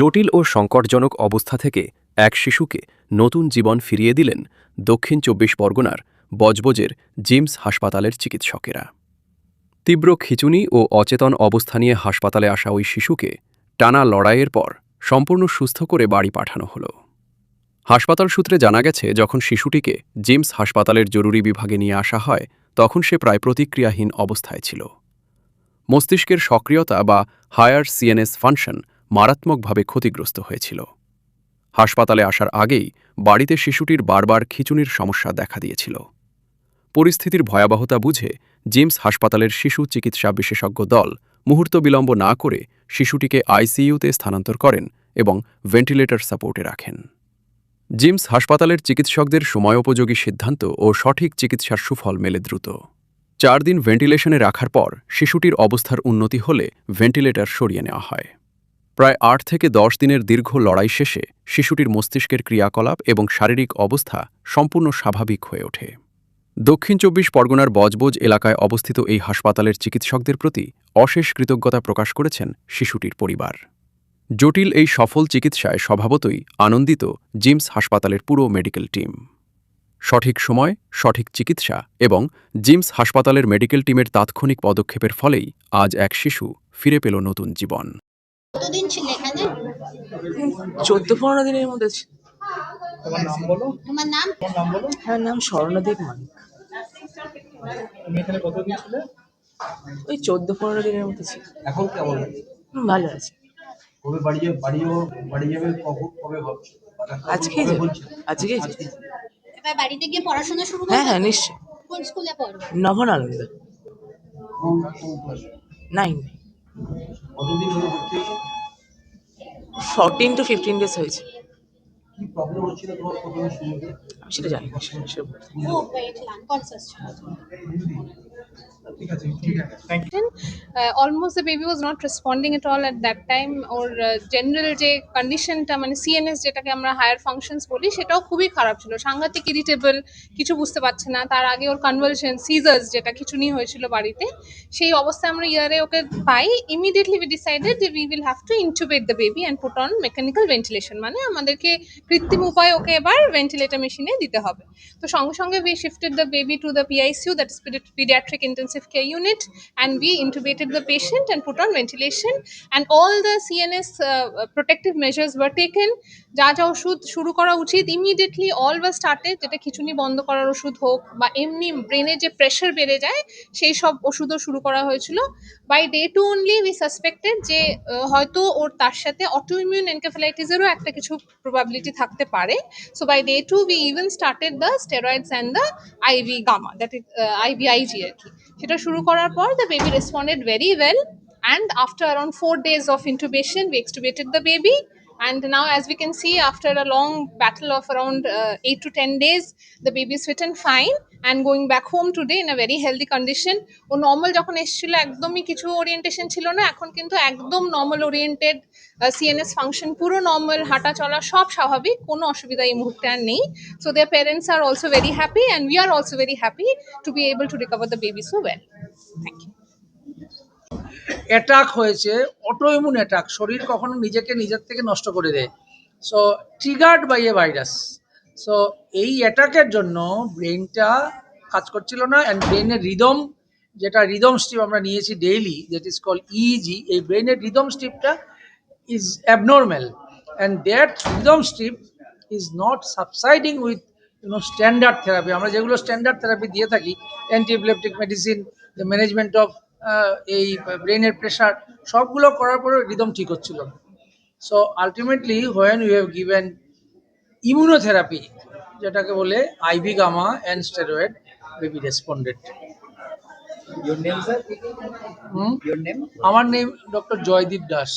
জটিল ও সংকটজনক অবস্থা থেকে এক শিশুকে নতুন জীবন ফিরিয়ে দিলেন দক্ষিণ ২৪ পরগনার বজবজের জিমস হাসপাতালের চিকিৎসকেরা। তীব্র খিঁচুনি ও অচেতন অবস্থা নিয়ে হাসপাতালে আসা ওই শিশুকে টানা লড়াইয়ের পর সম্পূর্ণ সুস্থ করে বাড়ি পাঠানো হলো। হাসপাতাল সূত্রে জানা গেছে, যখন শিশুটিকে জিমস হাসপাতালের জরুরি বিভাগে নিয়ে আসা হয় তখন সে প্রায় প্রতিক্রিয়াহীন অবস্থায় ছিল। মস্তিষ্কের সক্রিয়তা বা হায়ার সিএনএস ফাংশন মারাত্মকভাবে ক্ষতিগ্রস্ত হয়েছিল। হাসপাতালে আসার আগেই বাড়িতে শিশুটির বারবার খিঁচুনির সমস্যা দেখা দিয়েছিল। পরিস্থিতির ভয়াবহতা বুঝে জিমস হাসপাতালের শিশু চিকিৎসা বিশেষজ্ঞ দল মুহূর্ত বিলম্ব না করে শিশুটিকে আইসিইউতে স্থানান্তর করেন এবং ভেন্টিলেটর সাপোর্টে রাখেন। জিমস হাসপাতালের চিকিৎসকদের সময়োপযোগী সিদ্ধান্ত ও সঠিক চিকিৎসার সুফল মেলে দ্রুত। ৪ দিন ভেন্টিলেশনে রাখার পর শিশুটির অবস্থার উন্নতি হলে ভেন্টিলেটর সরিয়ে নেওয়া হয়। প্রায় ৮ থেকে ১০ দিনের দীর্ঘ লড়াই শেষে শিশুটির মস্তিষ্কের ক্রিয়াকলাপ এবং শারীরিক অবস্থা সম্পূর্ণ স্বাভাবিক হয়ে ওঠে। দক্ষিণ ২৪ পরগনার বজবজ এলাকায় অবস্থিত এই হাসপাতালের চিকিৎসকদের প্রতি অশেষ কৃতজ্ঞতা প্রকাশ করেছেন শিশুটির পরিবার। জটিল এই সফল চিকিৎসায় স্বভাবতই আনন্দিত জিমস হাসপাতালের পুরো মেডিকেল টিম। সঠিক সময়, সঠিক চিকিৎসা এবং জিমস হাসপাতালের মেডিকেল টিমের তাৎক্ষণিক পদক্ষেপের ফলেই আজ এক শিশু ফিরে পেল নতুন জীবন। কতদিন ছিল এখানে? 14-15 দিনের মধ্যে ছিল। তোমার নাম বলো। তোমার নাম? তোমার নাম বলো। হ্যাঁ, নাম স্বর্ণদীপ মানিক। তুমি এখানে কতদিন ছিলে? ওই 14-15 দিনের মধ্যে ছিল। এখন কেমন? ভালো আছে। কবে বাড়ি যাবে কবে ভাবছো? আজকেই যাবে। আজকেই যাবে। এবার বাড়িতে গিয়ে পড়াশোনা শুরু করবে? হ্যাঁ হ্যাঁ, নিশ্চয়। কোন স্কুলে পড়ো? নবনানন্দা 9। কতদিন ধরে ভর্তি হয়েছে? 14 to 15 days হয়েছে। কি প্রবলেম হচ্ছিল তোমার প্রথমে শুরুতে? আমি সেটা জানি না। সেটা বলতে পারি না। ও ওয়েট কনসাস ছিল। ঠিক আছে, thank you. Almost the baby was not responding at all at that time, or general যে কন্ডিশনটা মানে সিএনএস যেটাকে আমরা হায়ার ফাংশনস বলি সেটাও খুবই খারাপ ছিল, সাংঘাতিক ইরিটেবল, কিছু বুঝতে পারছে না। তার আগে ওর কনভালশন সিজার্স যেটা খিঁচুনি হয়েছিল বাড়িতে, সেই অবস্থায় আমরা ইয়ারে ওকে পাই। ইমিডিয়েটলি উই ডিসাইডেড যে we will have to intubate the baby and put on mechanical ventilation, মানে আমাদেরকে কৃত্রিম উপায়ে ওকে এবার ভেন্টিলেটর মেশিনে দিতে হবে। তো সঙ্গে সঙ্গে we shifted the baby to the PICU, that is pediatric intensive care unit, and we intubated the patient and put on ventilation, and all the CNS protective measures were taken. যা যা ওষুধ শুরু করা উচিত ইমিডিয়েটলি অল ওয়াজ স্টার্টেড, যেটা খিঁচুনি বন্ধ করার ওষুধ হোক বা এমনি ব্রেনে যে প্রেশার বেড়ে যায় সেই সব ওষুধও শুরু করা হয়েছিল। By day 2 only we suspected যে হয়তো ওর তার সাথে অটোইমিউন এনকেফেলাইটিসেরও একটা কিছু প্রবাবিলিটি থাকতে পারে। So by day 2 we even started the steroids and the IV gamma, that is IVIG আর কি। সেটা শুরু করার পর the baby responded very well, and after around 4 days of intubation we extubated the baby, and now as we can see after a long battle of around 8 to 10 days the baby is fit and fine and going back home today in a very healthy condition. ও normal যখন এসেছিল একদমই কিছু orientation ছিল না, এখন কিন্তু একদম নর্মাল ওরিয়েন্টেড, সিএনএস ফাংশন পুরো নর্মাল, হাঁটা চলা সব স্বাভাবিক, কোনো অসুবিধা এই মুহূর্তে আর নেই। So their parents are also very happy and we are also very happy to be able to recover the baby so well. Thank you. Attack হয়েছে, অটোইমিউন অ্যাটাক। শরীর কখনো নিজের থেকে নষ্ট করে দেয়, so triggered by a virus. So এই অ্যাটাকের জন্য ব্রেনটা কাজ করছিল না, অ্যান্ড ব্রেনের রিদম, যেটা রিদম স্ট্রিপ আমরা নিয়েছি daily, that is call EEG, এই ব্রেনের রিদম স্ট্রিপটা is abnormal, and that rhythm strip is not subsiding with standard therapy. আমরা যেগুলো স্ট্যান্ডার্ড থেরাপি দিয়ে থাকি, antiepileptic medicine, the management of এই ব্রেনের প্রেশার, সবগুলো করার পরে রিদম ঠিক হচ্ছিল না। So ultimately when you have given immunotherapy, যেটাকে বলে IV gamma and steroid, baby responded. Your name, sir? Your name? আমার নেম ডক্টর জয়দীপ দাস।